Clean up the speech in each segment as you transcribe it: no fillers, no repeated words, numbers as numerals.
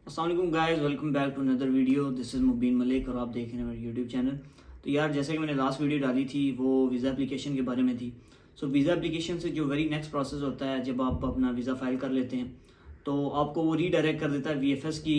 अस्सलाम वालेकुम guys, welcome back to another video. This is Mubeen Malik और आप देख रहे हैं मेरा यूट्यूब चैनल। तो यार, जैसे कि मैंने लास्ट वीडियो डाली थी वो वीज़ा एप्लीकेशन के बारे में थी। सो वीज़ा एप्लीकेशन से जो वेरी नेक्स्ट प्रोसेस होता है, जब आप अपना वीज़ा फ़ाइल कर लेते हैं तो आपको वो रीडायरेक्ट कर देता है वीएफएस की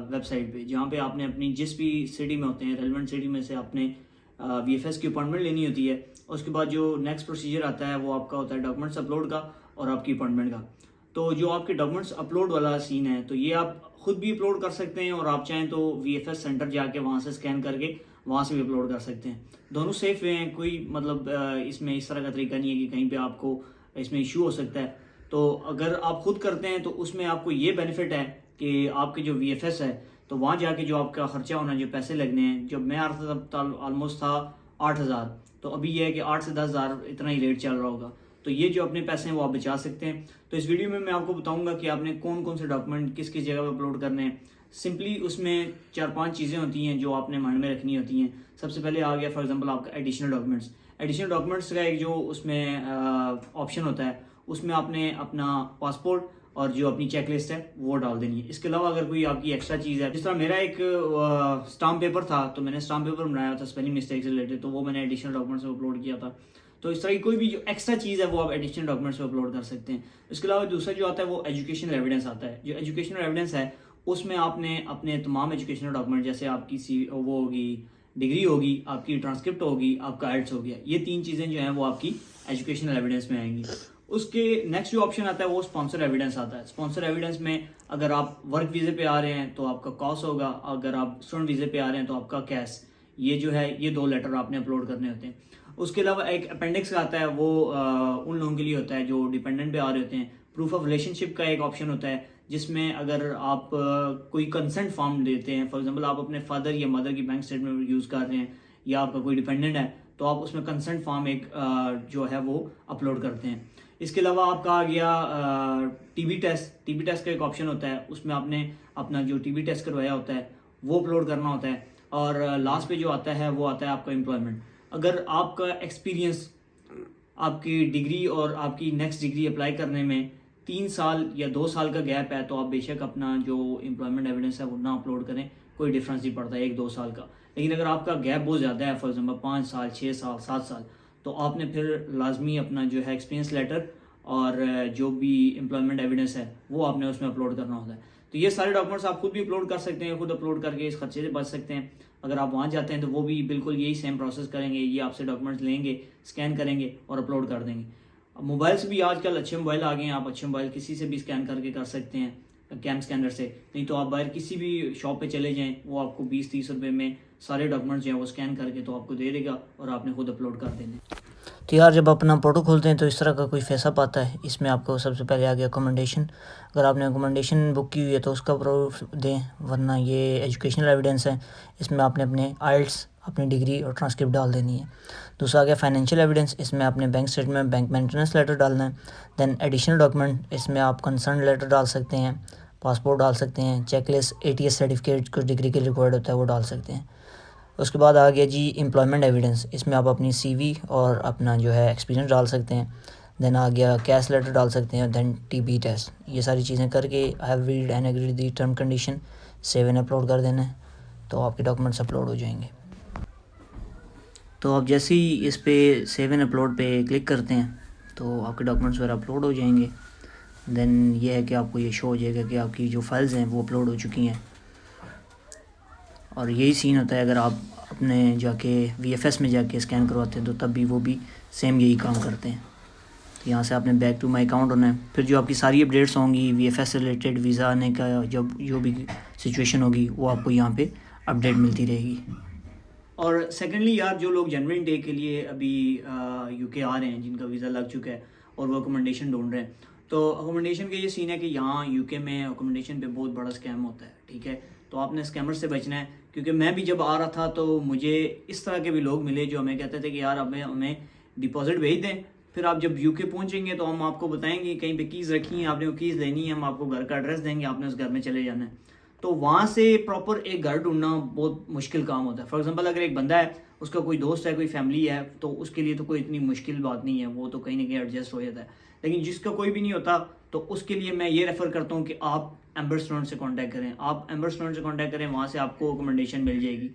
वेबसाइट पे, जहाँ पे आपने अपनी जिस भी सिटी में होते हैं, रेलिवेंट सिटी में से आपने वीएफएस की अपॉइंटमेंट लेनी होती है। उसके बाद जो नेक्स्ट प्रोसीजर आता है वो आपका होता है डॉक्यूमेंट्स अपलोड का और आपकी अपॉइंटमेंट का। तो जो आपके डॉक्यूमेंट्स अपलोड वाला सीन है, तो ये आप खुद भी अपलोड कर सकते हैं और आप चाहें तो वीएफएस सेंटर जाके वहाँ से स्कैन करके वहाँ से भी अपलोड कर सकते हैं। दोनों सेफ वे हैं, कोई मतलब इसमें इस तरह का तरीका नहीं है कि कहीं पे आपको इसमें इशू हो सकता है। तो अगर आप खुद करते हैं तो उसमें आपको ये बेनिफिट है कि आपके जो वीएफएस है, तो वहाँ जाके जो आपका खर्चा होना, जो पैसे लगने हैं, जब मैं आ रहा था तब ऑलमोस्ट था 8,000। तो अभी ये है कि 8 से 10,000 इतना ही रेट चल रहा होगा। तो ये जो अपने पैसे हैं वो आप बचा सकते हैं। तो इस वीडियो में मैं आपको बताऊंगा कि आपने कौन कौन से डॉक्यूमेंट किस किस जगह पर अपलोड करने हैं। सिंपली उसमें 4-5 चीज़ें होती हैं जो आपने माइंड में रखनी होती हैं। सबसे पहले आ गया फॉर एग्जांपल आपका एडिशनल डॉक्यूमेंट्स। एडिशनल डॉक्यूमेंट्स का एक जो उसमें ऑप्शन होता है, उसमें आपने अपना पासपोर्ट और जो अपनी चेकलिस्ट है वो डाल देनी है। इसके अलावा अगर कोई आपकी एक्स्ट्रा चीज़ है, जिस तरह मेरा एक स्टाम्प पेपर था, तो मैंने स्टाम्प पेपर बनाया था स्पेलिंग मिस्टेक से रिलेटेड, तो वो मैंने एडिशनल डॉक्यूमेंट्स में अपलोड किया था। तो इस तरह की कोई भी जो एक्स्ट्रा चीज़ है वो आप एडिशनल डॉक्यूमेंट्स में अपलोड कर सकते हैं। इसके अलावा दूसरा जो आता है वो एजुकेशनल एविडेंस आता है। जो एजुकेशनल एविडेंस है उसमें आपने अपने तमाम एजुकेशनल डॉक्यूमेंट, जैसे आपकी वो होगी, डिग्री होगी, आपकी ट्रांसक्रिप्ट होगी, आपका आइल्स हो गया, ये 3 चीज़ें जो हैं वो आपकी एजुकेशनल एविडेंस में आएंगी। उसके नेक्स्ट जो ऑप्शन आता है वो स्पॉन्सर एविडेंस आता है। स्पॉन्सर एविडेंस में अगर आप वर्क वीज़े पे आ रहे हैं तो आपका कॉस होगा, अगर आप स्टूडेंट वीज़े पे आ रहे हैं तो आपका कैश। ये जो है ये 2 लेटर आपने अपलोड करने होते हैं। उसके अलावा एक अपेंडिक्स आता है, वो उन लोगों के लिए होता है जो डिपेंडेंट पे आ रहे होते हैं। प्रूफ ऑफ रिलेशनशिप का एक ऑप्शन होता है, जिसमें अगर आप कोई कंसेंट फॉर्म देते हैं, फॉर एग्जांपल आप अपने फादर या मदर की बैंक स्टेटमेंट यूज़ कर रहे हैं या आपका कोई डिपेंडेंट है, तो आप उसमें कंसेंट फॉर्म एक जो है वो अपलोड करते हैं। इसके अलावा आपका आ गया टीबी टेस्ट। टीबी टेस्ट का एक ऑप्शन होता है, उसमें आपने अपना जो टीबी टेस्ट करवाया होता है वो अपलोड करना होता है। और लास्ट पे जो आता है वो आता है आपका एम्प्लॉयमेंट। अगर आपका एक्सपीरियंस, आपकी डिग्री और आपकी नेक्स्ट डिग्री अप्लाई करने में 3 साल या 2 साल का गैप है, तो आप बेशक अपना जो एम्प्लॉयमेंट एविडेंस है वो ना अपलोड करें, कोई डिफरेंस नहीं पड़ता 1-2 साल का। लेकिन अगर आपका गैप बहुत ज़्यादा है, फॉर एग्जाम्पल 5 साल, 6 साल, 7 साल, तो आपने फिर लाजमी अपना जो है एक्सपीरियंस लेटर और जो भी एम्प्लॉयमेंट एविडेंस है वो आपने उसमें अपलोड करना होता है। तो ये सारे डॉक्यूमेंट्स आप खुद भी अपलोड कर सकते हैं, खुद अपलोड करके इस खर्चे से बच सकते हैं। अगर आप वहाँ जाते हैं तो वो भी बिल्कुल यही सेम प्रोसेस करेंगे, ये आपसे डॉक्यूमेंट्स लेंगे, स्कैन करेंगे और अपलोड कर देंगे। अब मोबाइल से भी आजकल अच्छे मोबाइल आ गए हैं, आप अच्छे मोबाइल किसी से भी स्कैन करके कर सकते हैं कैम स्कैनर से। नहीं तो आप बाहर किसी भी शॉप पे चले जाएं, वो आपको 20-30 रुपये में सारे डॉक्यूमेंट्स जो हैं वो स्कैन करके तो आपको दे देगा और आपने खुद अपलोड कर देने। तो यार, जब अपना फोटो खोलते हैं तो इस तरह का कोई फेसअप आता है। इसमें आपको सबसे पहले आ गया अकोमोडेशन। अगर आपने अकोमोडेशन बुक की हुई है तो उसका प्रूफ दें, वरना ये एजुकेशनल एविडेंस है, इसमें आपने अपने आइल्स, अपनी डिग्री और ट्रांसक्रिप्ट डाल देनी है। दूसरा आ गया फाइनेंशियल एविडेंस। इसमें आपने bank statement, bank maintenance letter डालना है। देन एडिशनल डॉक्यूमेंट, इसमें आप कंसर्न लेटर डाल सकते हैं, पासपोर्ट डाल सकते हैं, चेकलिस्ट, एटीएस सर्टिफिकेट कुछ डिग्री के रिक्वायर्ड होता है वो डाल सकते हैं। उसके बाद आ गया जी एम्प्लॉयमेंट एविडेंस। इसमें आप अपनी सीवी और अपना जो है एक्सपीरियंस डाल सकते हैं। देन आ गया कैश लेटर डाल सकते हैं। देन टीबी टेस्ट, ये सारी चीज़ें करके I have read and agreed the term condition, save and upload कर देना है, तो आपके डॉक्यूमेंट्स अपलोड हो जाएंगे। तो आप जैसे ही इस पे सेव एंड अपलोड पे क्लिक करते हैं तो आपके डॉक्यूमेंट्स वगैरह अपलोड हो जाएंगे। देन ये है कि आपको ये शो हो जाएगा कि आपकी जो फाइल्स हैं वो अपलोड हो चुकी हैं। और यही सीन होता है अगर आप अपने जाके वीएफएस में जाके स्कैन करवाते हैं तो तब भी वो भी सेम यही काम करते हैं। तो यहाँ से आपने बैक टू माई अकाउंट होना है, फिर जो आपकी सारी अपडेट्स होंगी वीएफएस से रिलेटेड, वीज़ा आने का जब जो भी सिचुएशन होगी वो आपको यहाँ पे अपडेट मिलती रहेगी। और सेकेंडली यार, जो लोग जनवरी इनटेक के लिए अभी यूके आ रहे हैं, जिनका वीज़ा लग चुका है और वो अकोमोडेशन ढूंढ रहे हैं, तो अकोमोडेशन का ये सीन है कि यहाँ यूके में अकोमोडेशन पे बहुत बड़ा स्कैम होता है, ठीक है। तो आपने स्कैमर से बचना है, क्योंकि मैं भी जब आ रहा था तो मुझे इस तरह के भी लोग मिले जो हमें कहते थे कि यार हमें डिपॉजिट भेज दें, फिर आप जब यूके पहुँचेंगे तो हम आपको बताएंगे कहीं पे कीज़ रखी हैं, आपने वो कीज़ लेनी है, हम आपको घर का एड्रेस देंगे, आपने उस घर में चले जाना है। तो वहाँ से प्रॉपर एक घर ढूंढना बहुत मुश्किल काम होता है। फॉर एग्जांपल अगर एक बंदा है, उसका कोई दोस्त है, कोई फैमिली है, तो उसके लिए तो कोई इतनी मुश्किल बात नहीं है, वो तो कहीं ना कहीं एडजस्ट हो जाता है। लेकिन जिसका कोई भी नहीं होता तो उसके लिए मैं ये रेफ़र करता हूँ कि आप एम्बर स्टूडेंट से कांटेक्ट करें। आप एम्बर स्टूडेंट से कांटेक्ट करें, वहाँ से आपको अकोमोडेशन मिल जाएगी।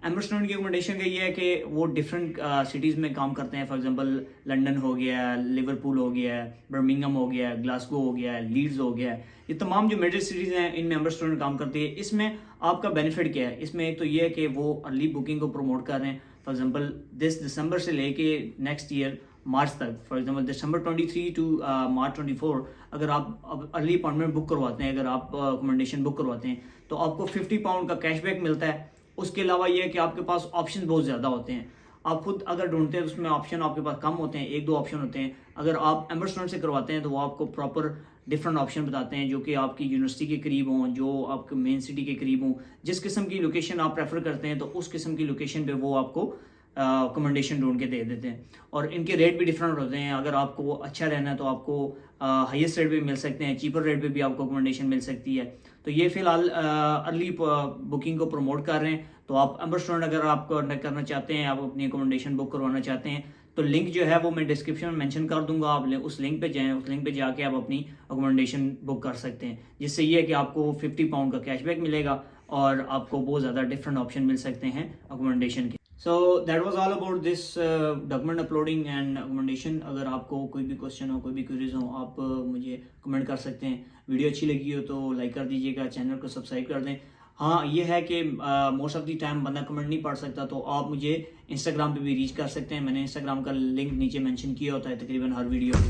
एम्बर स्टूडेंट की अकोमोडेशन का ये है कि वो डिफरेंट सिटीज़ में काम करते हैं। फॉर एग्जांपल लंदन हो गया, लिवरपूल हो गया, बर्मिंघम हो गया, ग्लासगो हो गया, लीड्स हो गया, ये तमाम जो मेजर सिटीज़ हैं इनमें एम्बर स्टूडेंट काम करती है। इसमें आपका बेनिफिट क्या है? इसमें एक तो ये है कि वो अर्ली बुकिंग को प्रमोट कर रहे हैं। फॉर एग्जांपल दिसंबर से लेके नेक्स्ट ईयर मार्च तक, फॉर एग्जांपल दिसंबर 23 टू मार्च 24, अगर आप अर्ली अपॉइंटमेंट बुक करवाते हैं, अगर आप अकोमोडेशन बुक करवाते हैं तो आपको 50 पाउंड का कैशबैक मिलता है। उसके अलावा ये है कि आपके पास ऑप्शन बहुत ज़्यादा होते हैं। आप खुद अगर ढूंढते हैं तो उसमें ऑप्शन आपके पास कम होते हैं, 1-2 ऑप्शन होते हैं। अगर आप एम्बर स्टूडेंट से करवाते हैं तो वो आपको प्रॉपर डिफरेंट ऑप्शन बताते हैं जो कि आपकी यूनिवर्सिटी के करीब हों, जो आपके मेन सिटी के करीब हों। जिस किस्म की लोकेशन आप प्रेफर करते हैं तो उस किस्म की लोकेशन पे वो आपको अकोमोडेशन ढूंढ के दे देते हैं। और इनके रेट भी डिफरेंट होते हैं। अगर आपको अच्छा रहना है तो आपको हाईएस्ट रेट पे मिल सकते हैं, चीपर रेट पे भी आपको अकोमोडेशन मिल सकती है। तो ये फिलहाल अर्ली बुकिंग को प्रमोट कर रहे हैं। तो आप एम्बर स्टूडेंट अगर आप कॉन्टेक्ट करना चाहते हैं, आप अपनी अकोमोडेशन बुक करवाना चाहते हैं तो लिंक जो है वो मैं डिस्क्रिप्शन में मेंशन कर दूंगा। आप उस लिंक पे जाएं, उस लिंक पे जाके आप अपनी अकोमोडेशन बुक कर सकते हैं, जिससे ये है कि आपको 50 पाउंड का कैशबैक मिलेगा और आपको बहुत ज़्यादा डिफरेंट ऑप्शन मिल सकते हैं अकोमोडेशन के। So that was all about this document uploading and accommodation. अगर आपको कोई भी क्वेश्चन हो, कोई भी क्वेरीज हो, आप मुझे कमेंट कर सकते हैं। वीडियो अच्छी लगी हो तो लाइक कर दीजिएगा, चैनल को सब्सक्राइब कर दें। हाँ, ये है कि मोस्ट ऑफ द टाइम बंदा कमेंट नहीं पढ़ सकता, तो आप मुझे इंस्टाग्राम पे भी रीच कर सकते हैं। मैंने इंस्टाग्राम का लिंक नीचे मेंशन किया होता है तकरीबन हर वीडियो पे।